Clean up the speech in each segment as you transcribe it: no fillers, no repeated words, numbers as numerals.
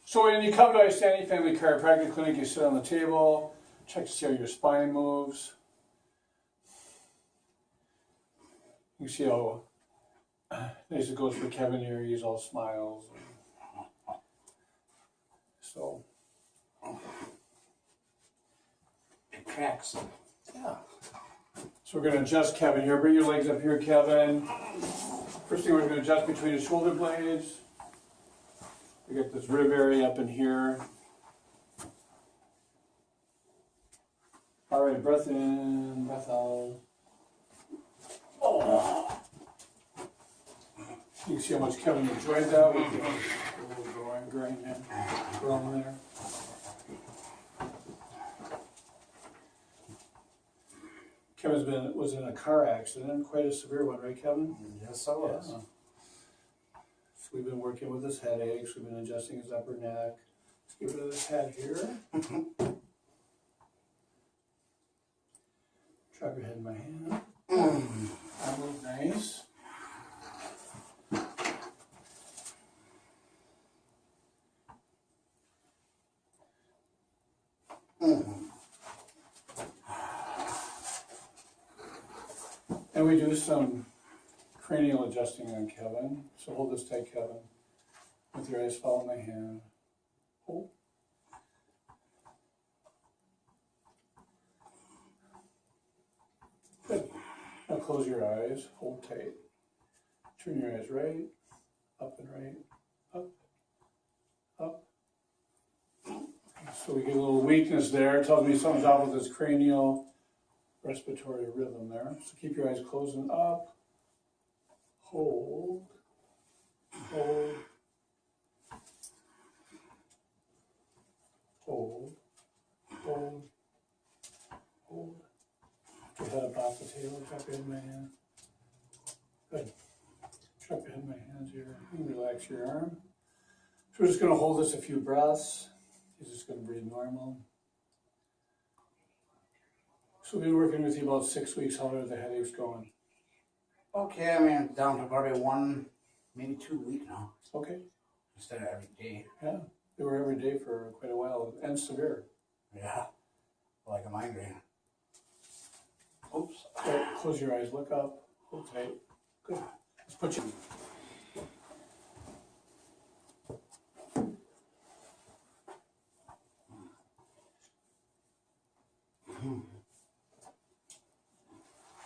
So when you come to Isanti Family Chiropractic Clinic, you sit on the table, check to see how your spine moves. You see how nice it goes for Kevin here. He's all smiles. So it cracks. yeah. So we're going to adjust Kevin here. Bring your legs up here, Kevin. First thing we're going to adjust between his shoulder blades. We get this rib area up in here. All right, breath in, breath out. Oh. You can see how much Kevin enjoyed that with the little groin there. Kevin was in a car accident, quite a severe one, right, Kevin? Yes, I was. Yeah. So we've been working with his headaches. We've been adjusting his upper neck. Let's get rid of this head here. Drop your head in my hand. That look nice. And we do some cranial adjusting on Kevin. So hold this tight, Kevin. With your eyes follow my hand. Hold. Good. Now close your eyes. Hold tight. Turn your eyes right, up and right, up, up. So we get a little weakness there. It tells me something's off with this cranial respiratory rhythm there. So keep your eyes closed and up. Hold. Hold. Hold. Hold. Hold. Put your head up off the table. Drop your head in my hand. Good. Drop your head in my hands here. And relax your arm. So we're just going to hold this a few breaths. He's just going to breathe normal. So we've been working with you about 6 weeks. How are the headaches going? Okay, I mean, down to probably 1, maybe 2 weeks now. Okay. Instead of every day. Yeah. They were every day for quite a while and severe. Yeah. Like a migraine. Oops. Okay, close your eyes. Look up. Hold tight. Good. Let's put you.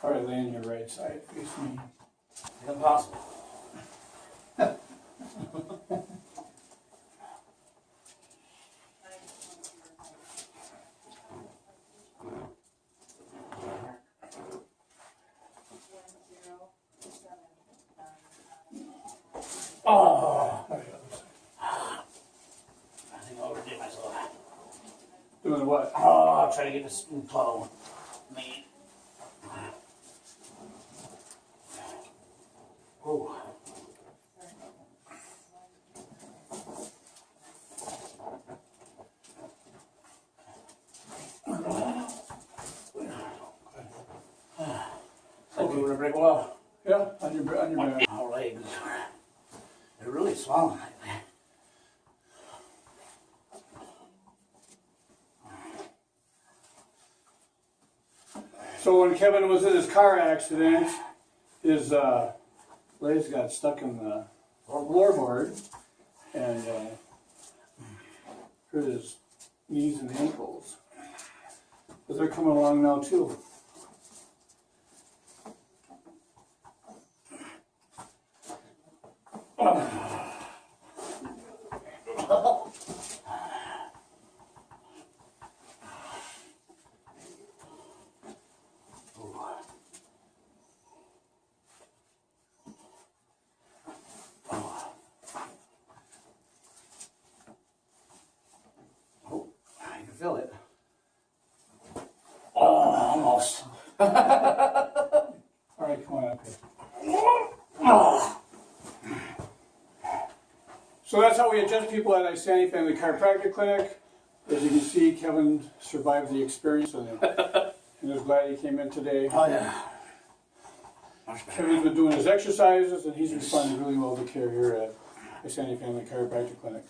All right, lay on your right side. Face me. Impossible. Oh! I think I overdid myself. Doing what? Oh, I'll try to get this toe made. Oh. Like we were a brick wall. Yeah, on your back. My legs, they're really swollen. So when Kevin was in his car accident, his legs got stuck in the floorboard and hurt his knees and ankles. But they're coming along now too. I can feel it. Oh, almost. All right, come on up here. So that's how we adjust people at Isanti Family Chiropractic Clinic. As you can see, Kevin survived the experience and is glad he came in today. Oh, yeah. Kevin's been doing his exercises and he's responded really well to care here at Isanti Family Chiropractic Clinic.